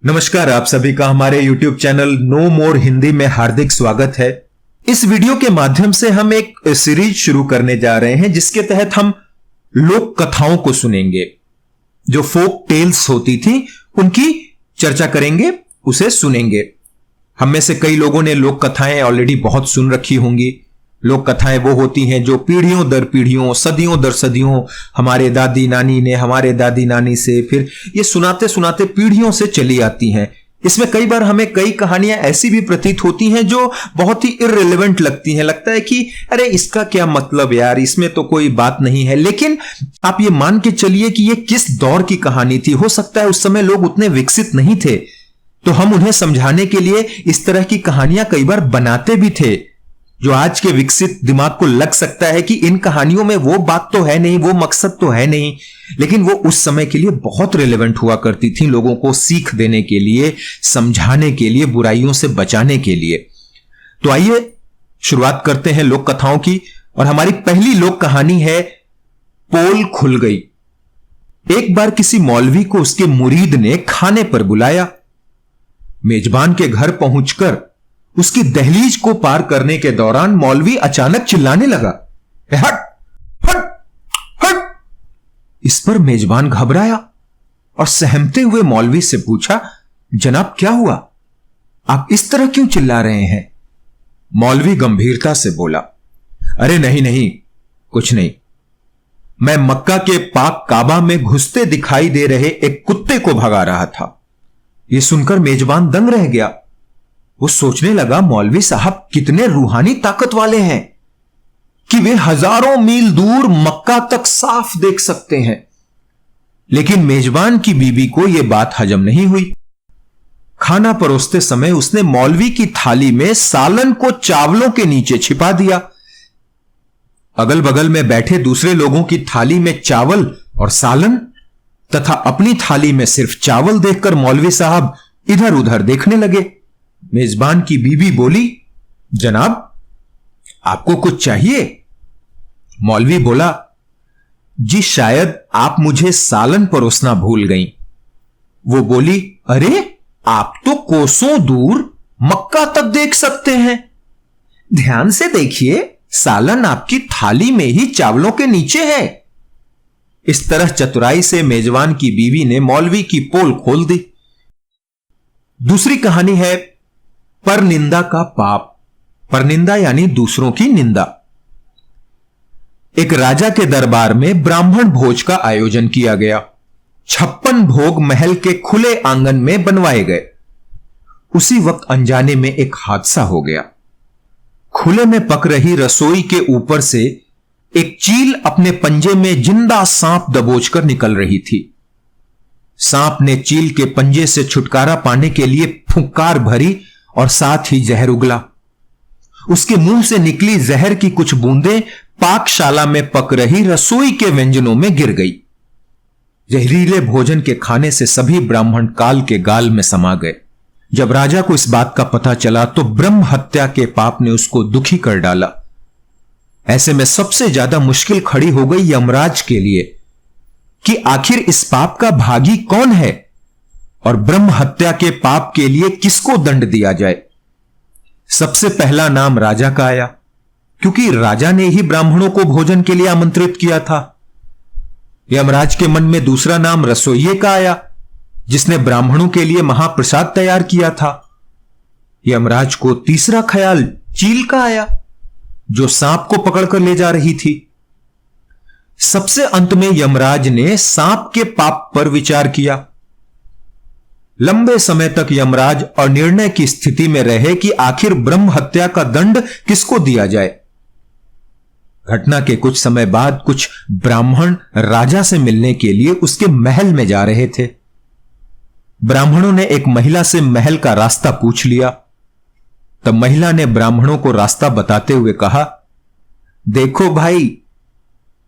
नमस्कार, आप सभी का हमारे YouTube चैनल नो मोर हिंदी में हार्दिक स्वागत है। इस वीडियो के माध्यम से हम एक सीरीज शुरू करने जा रहे हैं जिसके तहत हम लोक कथाओं को सुनेंगे। जो फोक टेल्स होती थी उनकी चर्चा करेंगे, उसे सुनेंगे। हम में से कई लोगों ने लोक कथाएं ऑलरेडी बहुत सुन रखी होंगी। लोक कथाएं वो होती हैं जो पीढ़ियों दर पीढ़ियों, सदियों दर सदियों हमारे दादी नानी ने हमारे दादी नानी से फिर ये सुनाते सुनाते पीढ़ियों से चली आती हैं। इसमें कई बार हमें कई कहानियां ऐसी भी प्रतीत होती हैं जो बहुत ही इररिलेवेंट लगती हैं। लगता है कि अरे इसका क्या मतलब यार, इसमें तो कोई बात नहीं है। लेकिन आप ये मान के चलिए कि ये किस दौर की कहानी थी। हो सकता है उस समय लोग उतने विकसित नहीं थे, तो हम उन्हें समझाने के लिए इस तरह की कहानियां कई बार बनाते भी थे। जो आज के विकसित दिमाग को लग सकता है कि इन कहानियों में वो बात तो है नहीं, वो मकसद तो है नहीं, लेकिन वो उस समय के लिए बहुत रिलेवेंट हुआ करती थी, लोगों को सीख देने के लिए, समझाने के लिए, बुराइयों से बचाने के लिए। तो आइए शुरुआत करते हैं लोक कथाओं की। और हमारी पहली लोक कहानी है पोल खुल गई। एक बार किसी मौलवी को उसके मुरीद ने खाने पर बुलाया। मेजबान के घर पहुंचकर उसकी दहलीज को पार करने के दौरान मौलवी अचानक चिल्लाने लगा, हट हट हट। इस पर मेजबान घबराया और सहमते हुए मौलवी से पूछा, जनाब क्या हुआ, आप इस तरह क्यों चिल्ला रहे हैं? मौलवी गंभीरता से बोला, अरे नहीं नहीं, कुछ नहीं। मैं मक्का के पाक काबा में घुसते दिखाई दे रहे एक कुत्ते को भगा रहा था। यह सुनकर मेजबान दंग रह गया। वो सोचने लगा, मौलवी साहब कितने रूहानी ताकत वाले हैं कि वे हजारों मील दूर मक्का तक साफ देख सकते हैं। लेकिन मेजबान की बीवी को यह बात हजम नहीं हुई। खाना परोसते समय उसने मौलवी की थाली में सालन को चावलों के नीचे छिपा दिया। अगल बगल में बैठे दूसरे लोगों की थाली में चावल और सालन तथा अपनी थाली में सिर्फ चावल देखकर मौलवी साहब इधर उधर देखने लगे। मेजबान की बीवी बोली, जनाब आपको कुछ चाहिए? मौलवी बोला, जी शायद आप मुझे सालन परोसना भूल गईं। वो बोली, अरे आप तो कोसों दूर मक्का तक देख सकते हैं। ध्यान से देखिए, सालन आपकी थाली में ही चावलों के नीचे है। इस तरह चतुराई से मेजबान की बीवी ने मौलवी की पोल खोल दी। दूसरी कहानी है परनिंदा का पाप। परनिंदा यानी दूसरों की निंदा। एक राजा के दरबार में ब्राह्मण भोज का आयोजन किया गया। 56 भोग महल के खुले आंगन में बनवाए गए। उसी वक्त अनजाने में एक हादसा हो गया। खुले में पक रही रसोई के ऊपर से एक चील अपने पंजे में जिंदा सांप दबोचकर निकल रही थी। सांप ने चील के पंजे से छुटकारा पाने के लिए फुंकार भरी और साथ ही जहर उगला। उसके मुंह से निकली जहर की कुछ बूंदें पाकशाला में पक रही रसोई के व्यंजनों में गिर गई। जहरीले भोजन के खाने से सभी ब्राह्मण काल के गाल में समा गए। जब राजा को इस बात का पता चला तो ब्रह्म हत्या के पाप ने उसको दुखी कर डाला। ऐसे में सबसे ज्यादा मुश्किल खड़ी हो गई यमराज के लिए कि आखिर इस पाप का भागी कौन है और ब्रह्म हत्या के पाप के लिए किसको दंड दिया जाए। सबसे पहला नाम राजा का आया, क्योंकि राजा ने ही ब्राह्मणों को भोजन के लिए आमंत्रित किया था। यमराज के मन में दूसरा नाम रसोइये का आया, जिसने ब्राह्मणों के लिए महाप्रसाद तैयार किया था। यमराज को तीसरा ख्याल चील का आया, जो सांप को पकड़कर ले जा रही थी। सबसे अंत में यमराज ने सांप के पाप पर विचार किया। लंबे समय तक यमराज अनिर्णय की स्थिति में रहे कि आखिर ब्रह्म हत्या का दंड किसको दिया जाए। घटना के कुछ समय बाद कुछ ब्राह्मण राजा से मिलने के लिए उसके महल में जा रहे थे। ब्राह्मणों ने एक महिला से महल का रास्ता पूछ लिया। तब महिला ने ब्राह्मणों को रास्ता बताते हुए कहा, देखो भाई,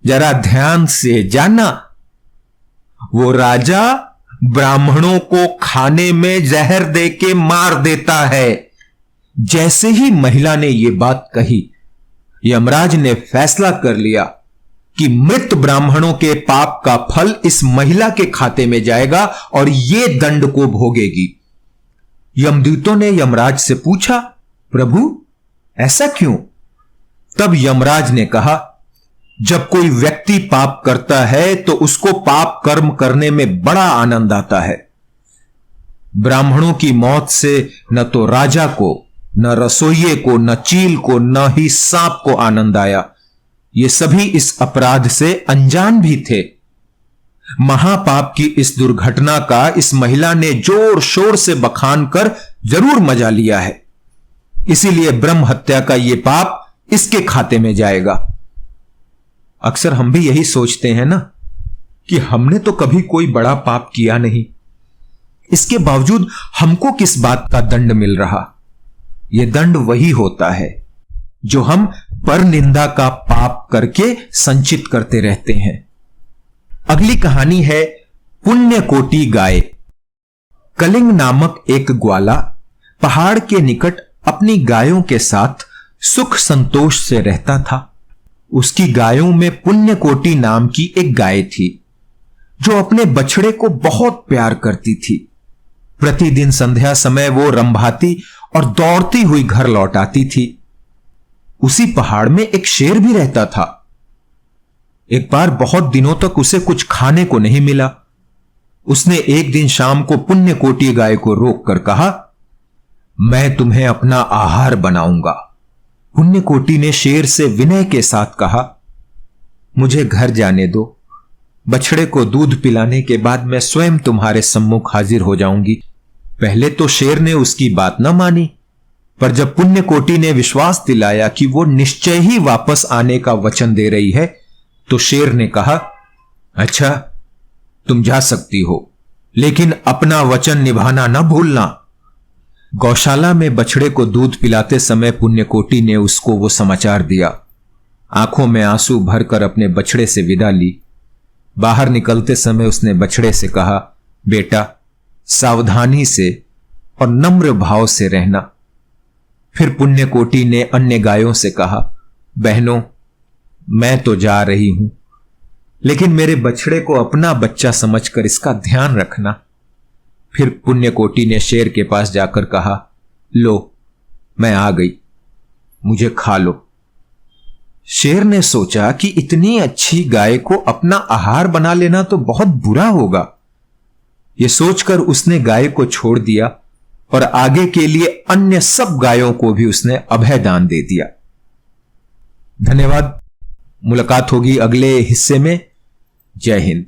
जरा ध्यान से जाना, वो राजा ब्राह्मणों को खाने में जहर देके मार देता है। जैसे ही महिला ने यह बात कही, यमराज ने फैसला कर लिया कि मृत ब्राह्मणों के पाप का फल इस महिला के खाते में जाएगा और यह दंड को भोगेगी। यमदूतों ने यमराज से पूछा, प्रभु ऐसा क्यों? तब यमराज ने कहा, जब कोई व्यक्ति पाप करता है तो उसको पाप कर्म करने में बड़ा आनंद आता है। ब्राह्मणों की मौत से न तो राजा को, न रसोइये को, न चील को, न ही सांप को आनंद आया। ये सभी इस अपराध से अनजान भी थे। महापाप की इस दुर्घटना का इस महिला ने जोर शोर से बखान कर जरूर मजा लिया है, इसीलिए ब्रह्म हत्या का यह पाप इसके खाते में जाएगा। अक्सर हम भी यही सोचते हैं ना कि हमने तो कभी कोई बड़ा पाप किया नहीं, इसके बावजूद हमको किस बात का दंड मिल रहा। यह दंड वही होता है जो हम पर निंदा का पाप करके संचित करते रहते हैं। अगली कहानी है पुण्य कोटि गाय। कलिंग नामक एक ग्वाला पहाड़ के निकट अपनी गायों के साथ सुख संतोष से रहता था। उसकी गायों में पुण्य कोटि नाम की एक गाय थी जो अपने बछड़े को बहुत प्यार करती थी। प्रतिदिन संध्या समय वो रंभाती और दौड़ती हुई घर लौट आती थी। उसी पहाड़ में एक शेर भी रहता था। एक बार बहुत दिनों तक उसे कुछ खाने को नहीं मिला। उसने एक दिन शाम को पुण्य कोटि गाय को रोककर कहा, मैं तुम्हें अपना आहार बनाऊंगा। पुण्य कोटि ने शेर से विनय के साथ कहा, मुझे घर जाने दो। बछड़े को दूध पिलाने के बाद मैं स्वयं तुम्हारे सम्मुख हाजिर हो जाऊंगी। पहले तो शेर ने उसकी बात न मानी, पर जब पुण्य कोटि ने विश्वास दिलाया कि वो निश्चय ही वापस आने का वचन दे रही है, तो शेर ने कहा, अच्छा तुम जा सकती हो, लेकिन अपना वचन निभाना न भूलना। गौशाला में बछड़े को दूध पिलाते समय पुण्य कोटि ने उसको वो समाचार दिया। आंखों में आंसू भरकर अपने बछड़े से विदा ली। बाहर निकलते समय उसने बछड़े से कहा, बेटा सावधानी से और नम्र भाव से रहना। फिर पुण्य कोटि ने अन्य गायों से कहा, बहनों मैं तो जा रही हूं, लेकिन मेरे बछड़े को अपना बच्चा समझकर इसका ध्यान रखना। फिर पुण्य कोटि ने शेर के पास जाकर कहा, लो मैं आ गई, मुझे खा लो। शेर ने सोचा कि इतनी अच्छी गाय को अपना आहार बना लेना तो बहुत बुरा होगा। यह सोचकर उसने गाय को छोड़ दिया और आगे के लिए अन्य सब गायों को भी उसने अभय दान दे दिया। धन्यवाद। मुलाकात होगी अगले हिस्से में। जय हिंद।